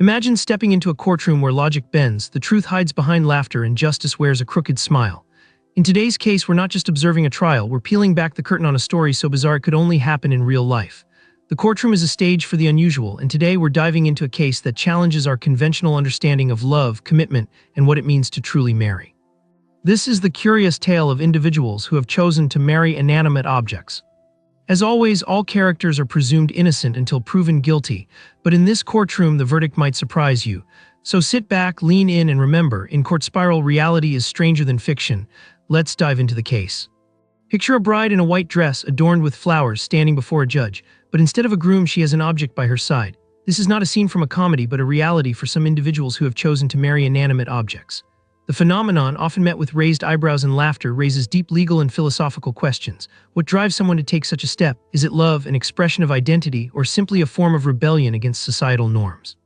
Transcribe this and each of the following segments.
Imagine stepping into a courtroom where logic bends, the truth hides behind laughter, and justice wears a crooked smile. In today's case, we're not just observing a trial, we're peeling back the curtain on a story so bizarre it could only happen in real life. The courtroom is a stage for the unusual, and today we're diving into a case that challenges our conventional understanding of love, commitment, and what it means to truly marry. This is the curious tale of individuals who have chosen to marry inanimate objects. As always, all characters are presumed innocent until proven guilty, but in this courtroom the verdict might surprise you. So sit back, lean in, and remember, in Court Spiral, reality is stranger than fiction. Let's dive into the case. Picture a bride in a white dress adorned with flowers standing before a judge, but instead of a groom she has an object by her side. This is not a scene from a comedy, but a reality for some individuals who have chosen to marry inanimate objects. The phenomenon, often met with raised eyebrows and laughter, raises deep legal and philosophical questions. What drives someone to take such a step? Is it love, an expression of identity, or simply a form of rebellion against societal norms?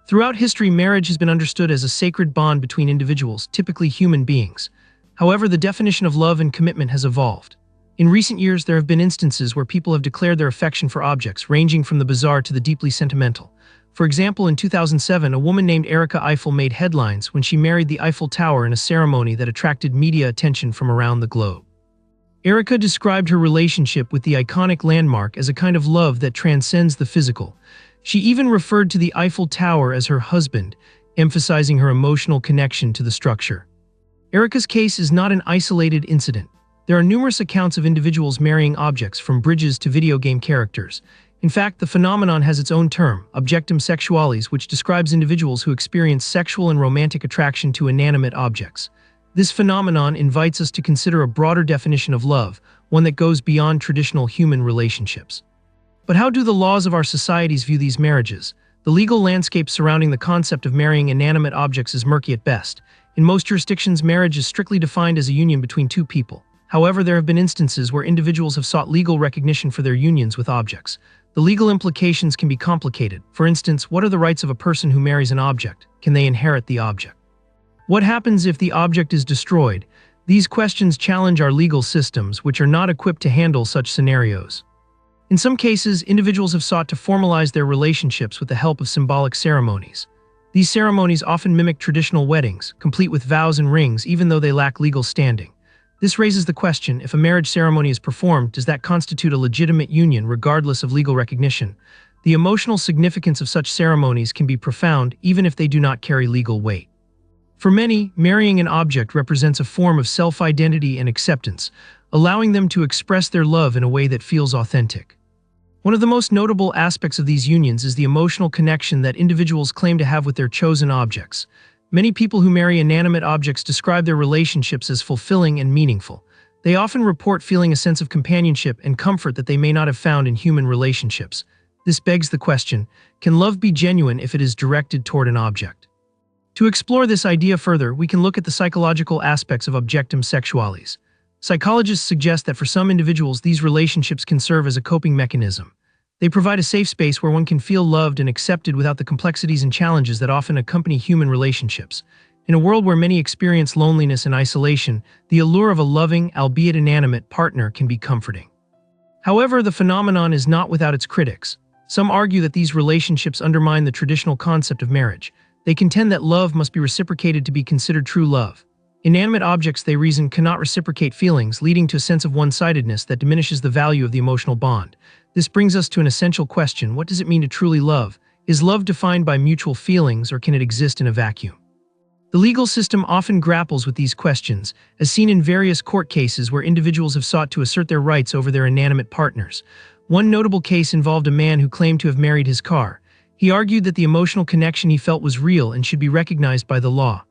Throughout history, marriage has been understood as a sacred bond between individuals, typically human beings. However, the definition of love and commitment has evolved. In recent years, there have been instances where people have declared their affection for objects, ranging from the bizarre to the deeply sentimental. For example, in 2007, a woman named Erika Eiffel made headlines when she married the Eiffel Tower in a ceremony that attracted media attention from around the globe. Erika described her relationship with the iconic landmark as a kind of love that transcends the physical. She even referred to the Eiffel Tower as her husband, emphasizing her emotional connection to the structure. Erika's case is not an isolated incident. There are numerous accounts of individuals marrying objects, from bridges to video game characters. In fact, the phenomenon has its own term, objectum sexualis, which describes individuals who experience sexual and romantic attraction to inanimate objects. This phenomenon invites us to consider a broader definition of love, one that goes beyond traditional human relationships. But how do the laws of our societies view these marriages? The legal landscape surrounding the concept of marrying inanimate objects is murky at best. In most jurisdictions, marriage is strictly defined as a union between two people. However, there have been instances where individuals have sought legal recognition for their unions with objects. The legal implications can be complicated. For instance, what are the rights of a person who marries an object? Can they inherit the object? What happens if the object is destroyed? These questions challenge our legal systems, which are not equipped to handle such scenarios. In some cases, individuals have sought to formalize their relationships with the help of symbolic ceremonies. These ceremonies often mimic traditional weddings, complete with vows and rings, even though they lack legal standing. This raises the question, if a marriage ceremony is performed, does that constitute a legitimate union regardless of legal recognition? The emotional significance of such ceremonies can be profound, even if they do not carry legal weight. For many, marrying an object represents a form of self-identity and acceptance, allowing them to express their love in a way that feels authentic. One of the most notable aspects of these unions is the emotional connection that individuals claim to have with their chosen objects. Many people who marry inanimate objects describe their relationships as fulfilling and meaningful. They often report feeling a sense of companionship and comfort that they may not have found in human relationships. This begs the question, can love be genuine if it is directed toward an object? To explore this idea further, we can look at the psychological aspects of objectum sexualis. Psychologists suggest that for some individuals, these relationships can serve as a coping mechanism. They provide a safe space where one can feel loved and accepted without the complexities and challenges that often accompany human relationships. In a world where many experience loneliness and isolation, the allure of a loving, albeit inanimate, partner can be comforting. However, the phenomenon is not without its critics. Some argue that these relationships undermine the traditional concept of marriage. They contend that love must be reciprocated to be considered true love. Inanimate objects, they reason, cannot reciprocate feelings, leading to a sense of one-sidedness that diminishes the value of the emotional bond. This brings us to an essential question: what does it mean to truly love? Is love defined by mutual feelings, or can it exist in a vacuum? The legal system often grapples with these questions, as seen in various court cases where individuals have sought to assert their rights over their inanimate partners. One notable case involved a man who claimed to have married his car. He argued that the emotional connection he felt was real and should be recognized by the law.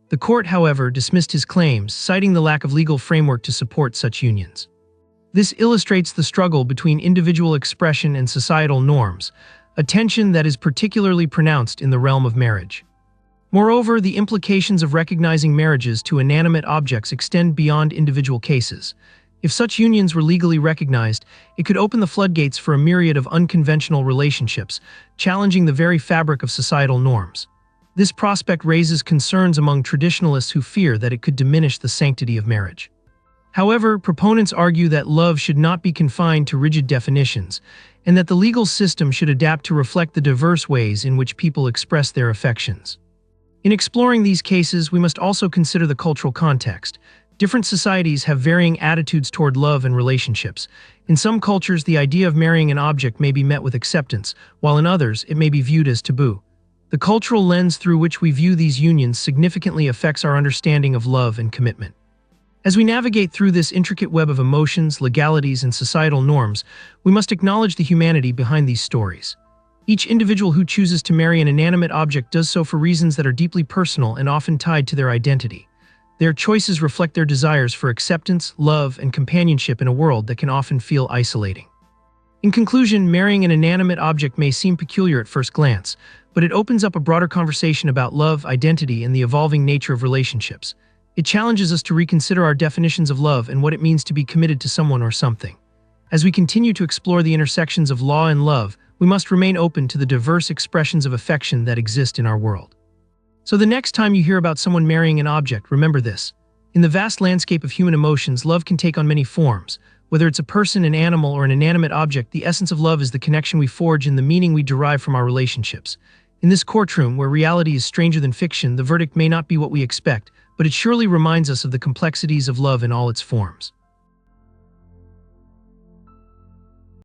The court, however, dismissed his claims, citing the lack of legal framework to support such unions. This illustrates the struggle between individual expression and societal norms, a tension that is particularly pronounced in the realm of marriage. Moreover, the implications of recognizing marriages to inanimate objects extend beyond individual cases. If such unions were legally recognized, it could open the floodgates for a myriad of unconventional relationships, challenging the very fabric of societal norms. This prospect raises concerns among traditionalists who fear that it could diminish the sanctity of marriage. However, proponents argue that love should not be confined to rigid definitions. and that the legal system should adapt to reflect the diverse ways in which people express their affections. In exploring these cases, we must also consider the cultural context. Different societies have varying attitudes toward love and relationships. In some cultures, the idea of marrying an object may be met with acceptance, while in others, it may be viewed as taboo. The cultural lens through which we view these unions significantly affects our understanding of love and commitment. As we navigate through this intricate web of emotions, legalities, and societal norms, we must acknowledge the humanity behind these stories. Each individual who chooses to marry an inanimate object does so for reasons that are deeply personal and often tied to their identity. Their choices reflect their desires for acceptance, love, and companionship in a world that can often feel isolating. In conclusion, marrying an inanimate object may seem peculiar at first glance, but it opens up a broader conversation about love, identity, and the evolving nature of relationships. It challenges us to reconsider our definitions of love and what it means to be committed to someone or something. As we continue to explore the intersections of law and love, we must remain open to the diverse expressions of affection that exist in our world. So the next time you hear about someone marrying an object, remember this. In the vast landscape of human emotions, love can take on many forms. Whether it's a person, an animal, or an inanimate object, the essence of love is the connection we forge and the meaning we derive from our relationships. In this courtroom, where reality is stranger than fiction, the verdict may not be what we expect, but it surely reminds us of the complexities of love in all its forms.